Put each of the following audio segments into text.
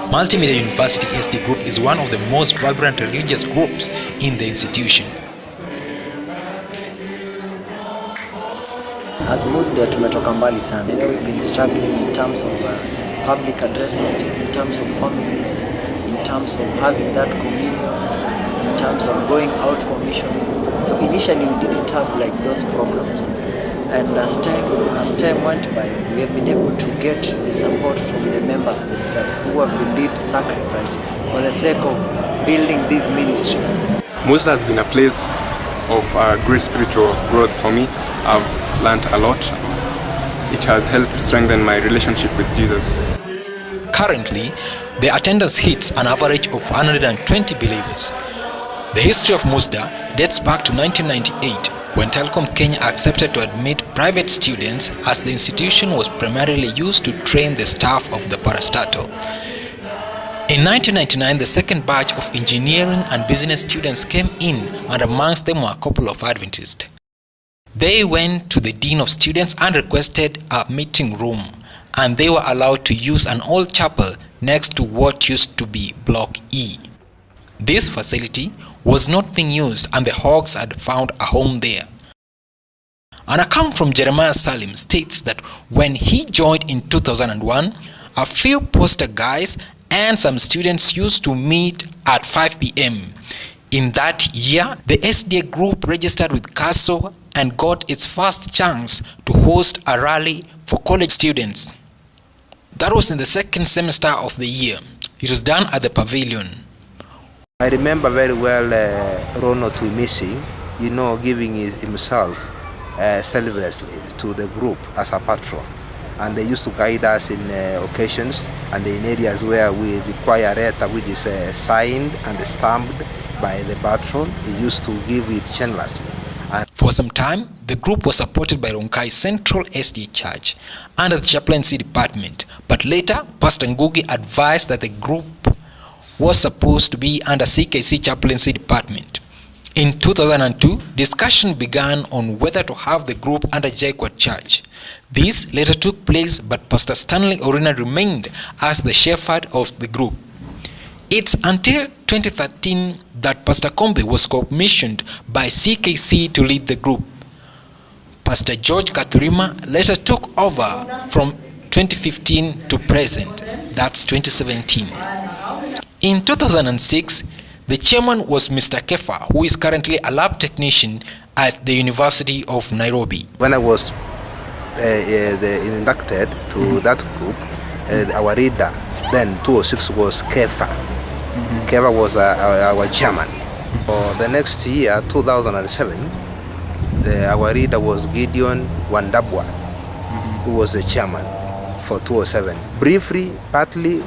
Multimedia University SD Group is one of the most vibrant religious groups in the institution. As Muslim tumetoka mbali sana. We've been struggling in terms of public address system, in terms of families, in terms of having that communion, in terms of going out for missions. So initially we didn't have like those programs. And as time went by, we have been able to get the support from the members themselves who have indeed sacrificed for the sake of building this ministry. Musa has been a place of great spiritual growth for me. I've learned a lot. It has helped strengthen my relationship with Jesus. Currently, the attendance hits an average of 120 believers. The history of Musda dates back to 1998, when Telecom Kenya accepted to admit private students, as the institution was primarily used to train the staff of the parastatal. In 1999, the second batch of engineering and business students came in, and amongst them were a couple of Adventists. They went to the dean of students and requested a meeting room, and they were allowed to use an old chapel next to what used to be Block E. This facility was not being used, and the Hogs had found a home there. An account from Jeremiah Salim states that when he joined in 2001, a few poster guys and some students used to meet at 5 p.m. In that year, the SDA group registered with CASO and got its first chance to host a rally for college students. That was in the second semester of the year. It was done at the pavilion. I remember very well Rono Tuimisi, giving himself selflessly to the group as a patron. And they used to guide us in occasions and in areas where we require a letter which is signed and stamped by the patron. He used to give it generously. And for some time, the group was supported by Ronkai Central SDA Church under the chaplaincy department, but later Pastor Ngugi advised that the group was supposed to be under CKC chaplaincy department. In 2002, discussion began on whether to have the group under JKUAT Church. This later took place, but Pastor Stanley Orina remained as the shepherd of the group. It's until 2013 that Pastor Kombe was commissioned by CKC to lead the group. Pastor George Katurima later took over from 2015 to present, that's 2017. In 2006, the chairman was Mr. Kefa, who is currently a lab technician at the University of Nairobi. when I was inducted to that group, our leader then 2006 was Kefa. Kefa was our chairman. For the next year, 2007, our leader was Gideon Wandabwa, who was the chairman for 2007. Briefly, partly,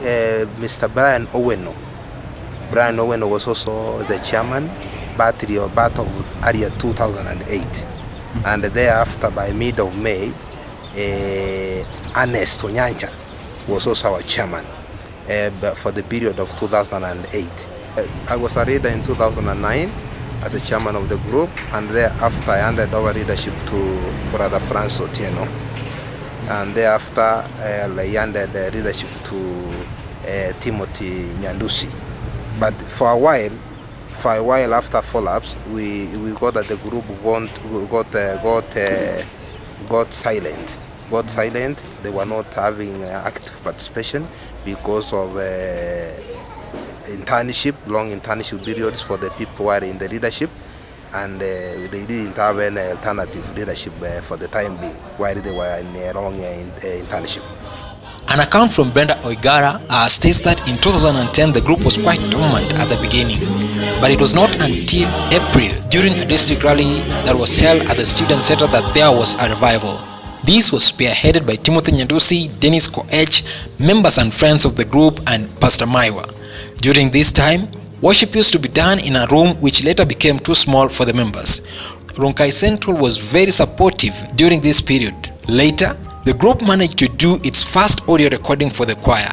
Mr. Brian Oweno. Brian Oweno was also the chairman, part of area 2008. And thereafter, by mid of May, Ernest Onyancha was also our chairman for the period of 2008. I was a leader in 2009 as a chairman of the group, and thereafter I handed over leadership to Brother Francis Otieno. And thereafter I handed leadership to Timothy Nyandusi. But for a while after follow-ups, we got that the group got silent. They were not having active participation because of long internship periods for the people who are in the leadership, and they didn't have any alternative leadership for the time being while they were in a long internship. An account from Brenda Oigara states that in 2010 the group was quite dormant at the beginning, but it was not until April, during a district rally that was held at the student center, that there was a revival. This was spearheaded by Timothy Nyandusi, Dennis Koech, members and friends of the group, and Pastor Maiwa. During this time, worship used to be done in a room which later became too small for the members. Ronkai Central was very supportive during this period. Later, the group managed to do its first audio recording for the choir.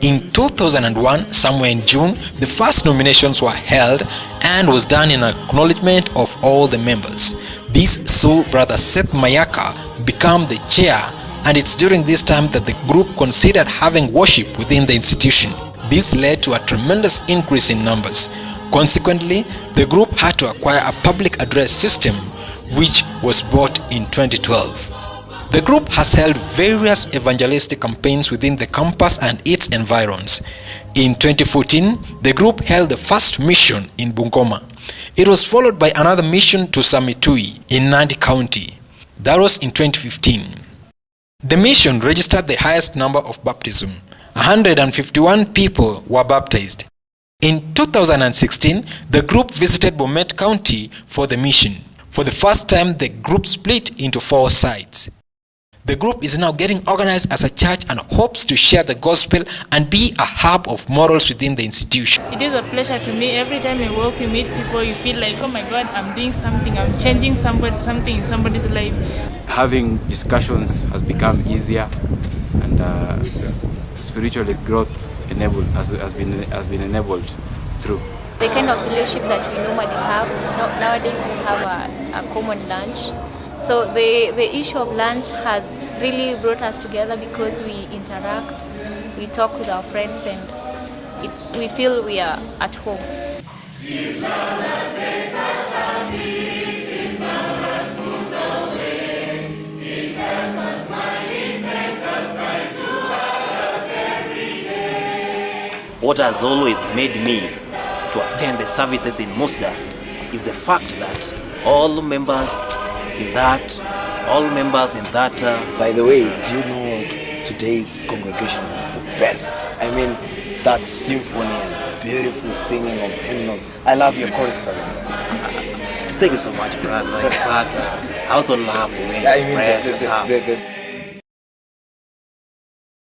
In 2001, somewhere in June, the first nominations were held and was done in acknowledgement of all the members. This saw Brother Seth Mayaka become the chair, and it's during this time that the group considered having worship within the institution. This led to a tremendous increase in numbers. Consequently, the group had to acquire a public address system, which was bought in 2012. The group has held various evangelistic campaigns within the campus and its environs. In 2014, the group held the first mission in Bungoma. It was followed by another mission to Samitui in Nandi County. That was in 2015. The mission registered the highest number of baptism. 151 people were baptized. In 2016, the group visited Bomet County for the mission. For the first time, the group split into 4 sides. The group is now getting organized as a church and hopes to share the gospel and be a hub of morals within the institution. It is a pleasure to me. Every time you walk, you meet people, you feel like, oh my God, I'm doing something, I'm changing something in somebody's life. Having discussions has become easier, and spiritual growth has been enabled through. The kind of fellowship that we normally have, nowadays we have a common lunch. So the issue of lunch has really brought us together because we interact, we talk with our friends, and we feel we are at home. What has always made me to attend the services in Musda is the fact that all members in that. By the way, do you know today's congregation is the best? I mean, that symphony and beautiful singing of hymns. I love your chorus. Thank you so much, brother. In fact, I also love the way you express yourself.